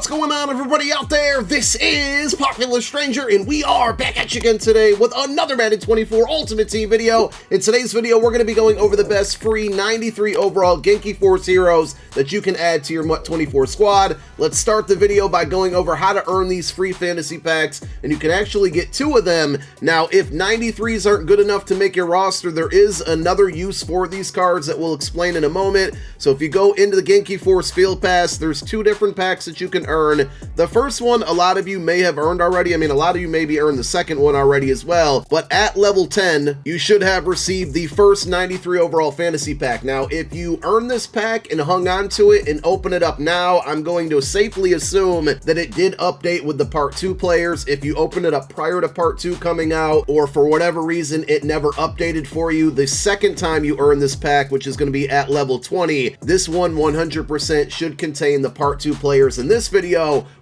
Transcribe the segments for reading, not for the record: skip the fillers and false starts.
What's going on, everybody out there? This is Popular Stranger, and we are back at you again today with another Madden 24 Ultimate Team video. In today's video, we're going to be going over the best free 93 overall Genki Force heroes that you can add to your MUT 24 squad. Let's start the video by going over how to earn these free fantasy packs, and you can actually get 2 of them. Now, if 93s aren't good enough to make your roster, there is another use for these cards that we'll explain in a moment. So if you go into the Genki Force Field Pass, there's 2 different packs that you can earn. The first one, a lot of you may have earned already. I mean, a lot of you maybe earned the second one already as well. But at level 10, you should have received the first 93 overall fantasy pack. Now, if you earn this pack and hung on to it and open it up now, I'm going to safely assume that it did update with the Part 2 players. If you open it up prior to Part 2 coming out, or for whatever reason it never updated for you, the second time you earn this pack, which is going to be at level 20, this one 100% should contain the Part 2 players. In this video,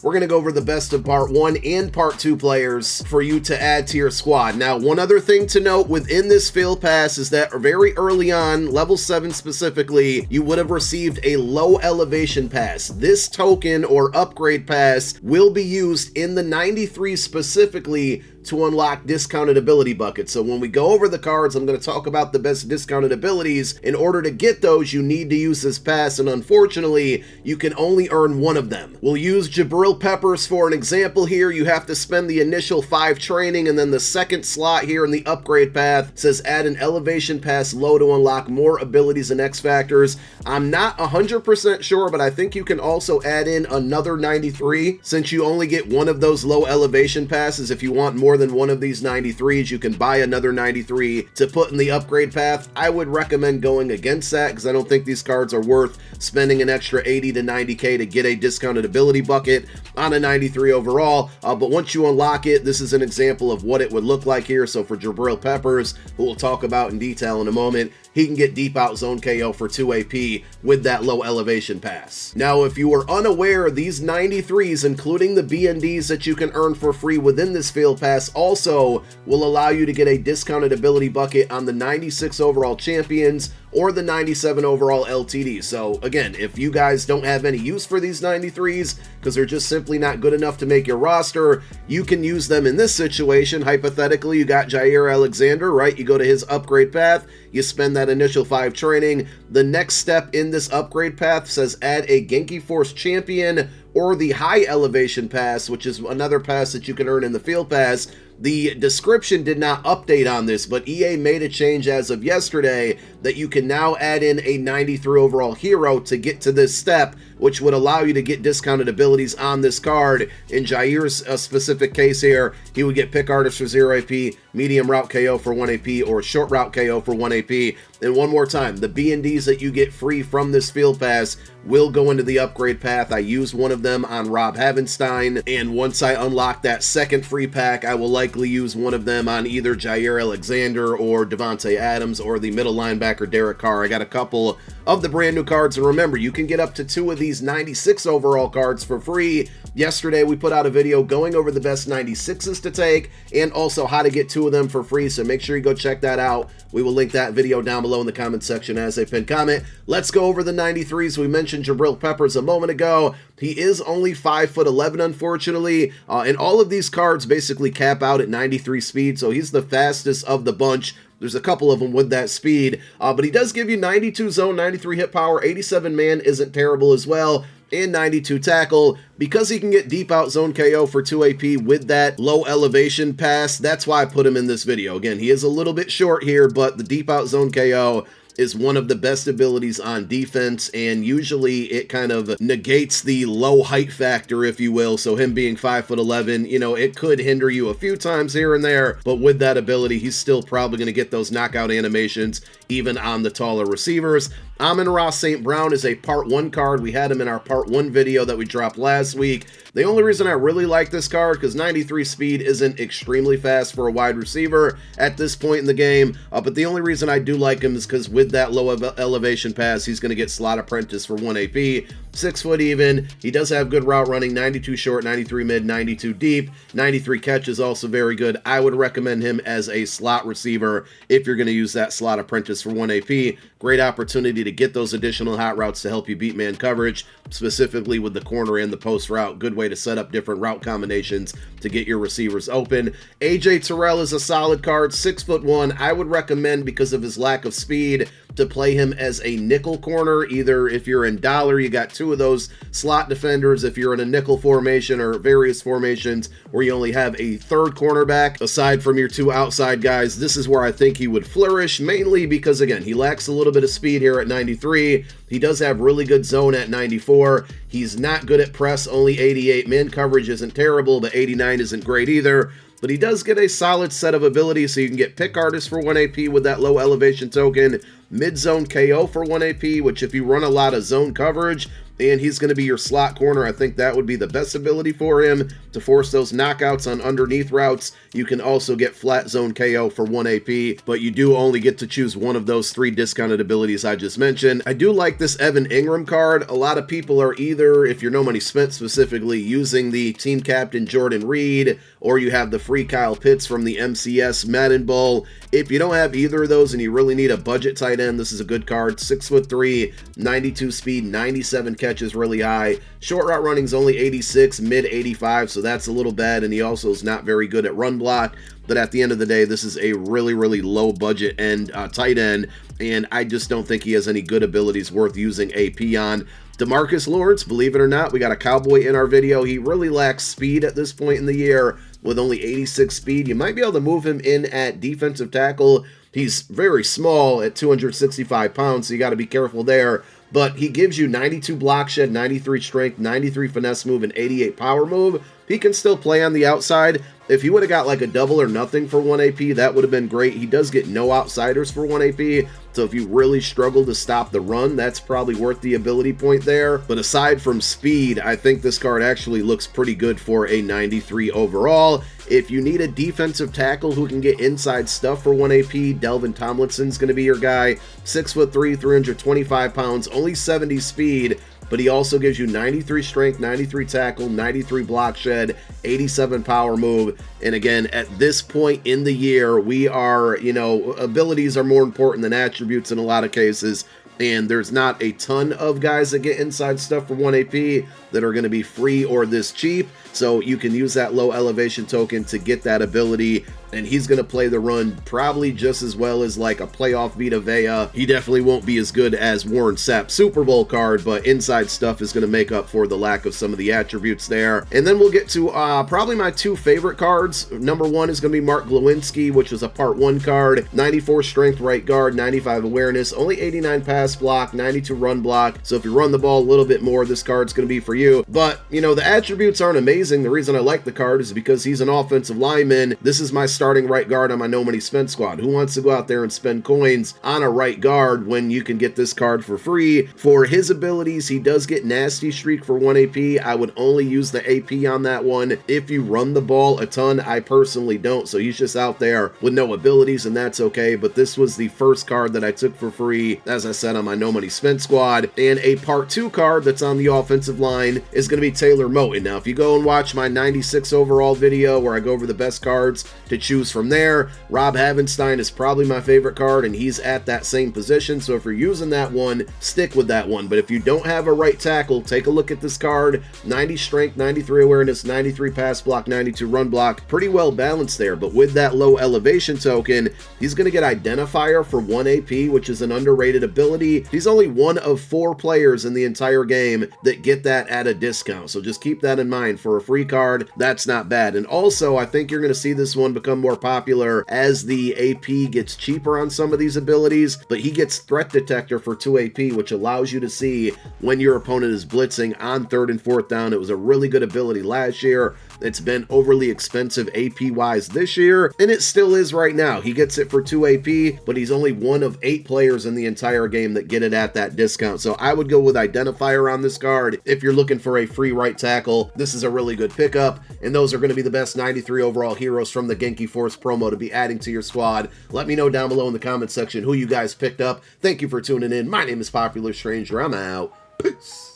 we're going to go over the best of Part 1 and Part 2 players for you to add to your squad. Now, one other thing to note within this Field Pass is that very early on, level 7 specifically, you would have received a low elevation pass. This token or upgrade pass will be used in the 93 specifically to unlock discounted ability buckets. So when we go over the cards, I'm going to talk about the best discounted abilities. In order to get those, you need to use this pass, and unfortunately, you can only earn 1 of them. We'll use Jabril Peppers for an example here. You have to spend the initial 5 training, and then the second slot here in the upgrade path says add an elevation pass low to unlock more abilities and X factors. I'm not 100% sure, but I think you can also add in another 93 since you only get 1 of those low elevation passes. If you want more than 1 of these 93s, you can buy another 93 to put in the upgrade path. I would recommend going against that because I don't think these cards are worth spending an extra 80 to 90k to get a discounted ability bucket on a 93 overall. But once you unlock it, this is an example of what it would look like here. So for Jabril Peppers, who we'll talk about in detail in a moment, he can get deep out zone KO for 2 AP with that low elevation pass. Now, if you are unaware, these 93s, including the BNDs that you can earn for free within this field pass, also will allow you to get a discounted ability bucket on the 96 overall champions or the 97 overall LTD. So again, if you guys don't have any use for these 93s because they're just simply not good enough to make your roster, you can use them in this situation. Hypothetically, you got Jair Alexander, right? You go to his upgrade path, you spend that initial 5 training. The next step in this upgrade path says add a Genki Force champion or the high elevation pass, which is another pass that you can earn in the field pass. The description did not update on this, but EA made a change as of yesterday that you can now add in a 93 overall hero to get to this step, which would allow you to get discounted abilities on this card. In Jair's specific case here, he would get Pick Artist for 0 AP, Medium Route KO for 1 AP, or Short Route KO for 1 AP. And one more time, the B&Ds that you get free from this field pass will go into the upgrade path. I used 1 of them on Rob Havenstein, and once I unlock that second free pack, I will likely use 1 of them on either Jair Alexander or Devontae Adams or the middle linebacker Derek Carr. I got a couple of the brand new cards, and remember, you can get up to 2 of these 96 overall cards for free. Yesterday, we put out a video going over the best 96s to take and also how to get 2 of them for free, so make sure you go check that out. We will link that video down below in the comment section as a pinned comment. Let's go over the 93s. We mentioned Jabril Peppers a moment ago. He is only 5'11", unfortunately, and all of these cards basically cap out at 93 speed, so he's the fastest of the bunch. There's a couple of them with that speed, but he does give you 92 zone, 93 hit power, 87 man isn't terrible as well, and 92 tackle. Because he can get deep out zone KO for 2 AP with that low elevation pass, that's why I put him in this video. Again, he is a little bit short here, but the deep out zone KO is one of the best abilities on defense, and usually it kind of negates the low height factor, if you will. So him being 5'11", you know, it could hinder you a few times here and there, but with that ability, he's still probably going to get those knockout animations even on the taller receivers. Amon-Ra St. Brown is a Part 1 card. We had him in our Part 1 video that we dropped last week. The only reason I really like this card, because 93 speed isn't extremely fast for a wide receiver at this point in the game, but the only reason I do like him is because with that low elevation pass, he's going to get Slot Apprentice for 1 AP. 6 foot even. He does have good route running, 92 short, 93 mid, 92 deep, 93 catch is also very good. I would recommend him as a slot receiver if you're going to use that slot apprentice for 1 AP. Great opportunity to get those additional hot routes to help you beat man coverage, specifically with the corner and the post route. Good way to set up different route combinations to get your receivers open. AJ Terrell is a solid card, 6'1". I would recommend, because of his lack of speed, to play him as a nickel corner. Either if you're in dollar, you got 2 of those slot defenders. If you're in a nickel formation or various formations where you only have a third cornerback, aside from your 2 outside guys, this is where I think he would flourish, mainly because, again, he lacks a little bit of speed here at 93. He does have really good zone at 94. He's not good at press, only 88. Man coverage isn't terrible, but 89 isn't great either. But he does get a solid set of abilities, so you can get pick artist for 1 AP with that low elevation token, mid-zone KO for 1 AP, which if you run a lot of zone coverage, and he's going to be your slot corner, I think that would be the best ability for him to force those knockouts on underneath routes. You can also get flat zone KO for 1 AP, but you do only get to choose one of those 3 discounted abilities I just mentioned. I do like this Evan Ingram card. A lot of people are either, if you're No Money Spent specifically, using the team captain Jordan Reed, or you have the free Kyle Pitts from the MCS Madden Bowl. If you don't have either of those and you really need a budget tight end, this is a good card. 6'3", 92 speed, 97 catch is really high. Short route running is only 86, mid 85, so that's a little bad, and he also is not very good at run block. But at the end of the day, this is a really low budget end tight end, and I just don't think he has any good abilities worth using AP on. DeMarcus Lawrence, believe it or not, we got a Cowboy in our video. He really lacks speed at this point in the year with only 86 speed. You might be able to move him in at defensive tackle. He's very small at 265 pounds, so you got to be careful there. But he gives you 92 block shed, 93 strength, 93 finesse move, and 88 power move. He can still play on the outside. If he would have got like a double or nothing for 1 AP, that would have been great. He does get no outsiders for 1 AP, so if you really struggle to stop the run, that's probably worth the ability point there. But aside from speed, I think this card actually looks pretty good for a 93 overall. If you need a defensive tackle who can get inside stuff for 1 AP, Delvin Tomlinson's going to be your guy. 6'3", 325 pounds, only 70 speed, but he also gives you 93 strength, 93 tackle, 93 block shed, 87 power move. And again, at this point in the year, we are, abilities are more important than attributes in a lot of cases. And there's not a ton of guys that get inside stuff for 1 AP that are going to be free or this cheap. So you can use that low elevation token to get that ability. And he's going to play the run probably just as well as like a playoff Vita Vea. He definitely won't be as good as Warren Sapp's Super Bowl card, but inside stuff is going to make up for the lack of some of the attributes there. And then we'll get to probably my 2 favorite cards. Number 1 is going to be Mark Glowinski, which was a part 1 card. 94 strength right guard, 95 awareness, only 89 pass block, 92 run block. So if you run the ball a little bit more, this card's going to be for you. But, the attributes aren't amazing. The reason I like the card is because he's an offensive lineman. This is my starting right guard on my No Money Spent squad. Who wants to go out there and spend coins on a right guard when you can get this card for free? For his abilities, he does get nasty streak for 1 AP. I would only use the AP on that one if you run the ball a ton. I personally don't, so he's just out there with no abilities, and that's okay. But this was the first card that I took for free, as I said, on my No Money Spent squad. And a part 2 card that's on the offensive line is going to be Taylor Moton. Now, if you go and watch my 96 overall video where I go over the best cards to choose from there, Rob Havenstein is probably my favorite card, and he's at that same position. So if you're using that one, stick with that one. But if you don't have a right tackle, take a look at this card. 90 strength, 93 awareness, 93 pass block, 92 run block. Pretty well balanced there. But with that low elevation token, he's going to get Identifier for 1 AP, which is an underrated ability. He's only one of 4 players in the entire game that get that at a discount. So just keep that in mind. For a free card, that's not bad. And also, I think you're going to see this one become more popular as the AP gets cheaper on some of these abilities, but he gets Threat Detector for 2 AP, which allows you to see when your opponent is blitzing on 3rd and 4th down. It was a really good ability last year. It's been overly expensive AP-wise this year, and it still is right now. He gets it for 2 AP, but he's only one of 8 players in the entire game that get it at that discount. So I would go with Identifier on this card if you're looking for a free right tackle. This is a really good pickup, and those are going to be the best 93 overall heroes from the Genki Force promo to be adding to your squad. Let me know down below in the comment section who you guys picked up. Thank you for tuning in. My name is Popular Stranger. I'm out. Peace.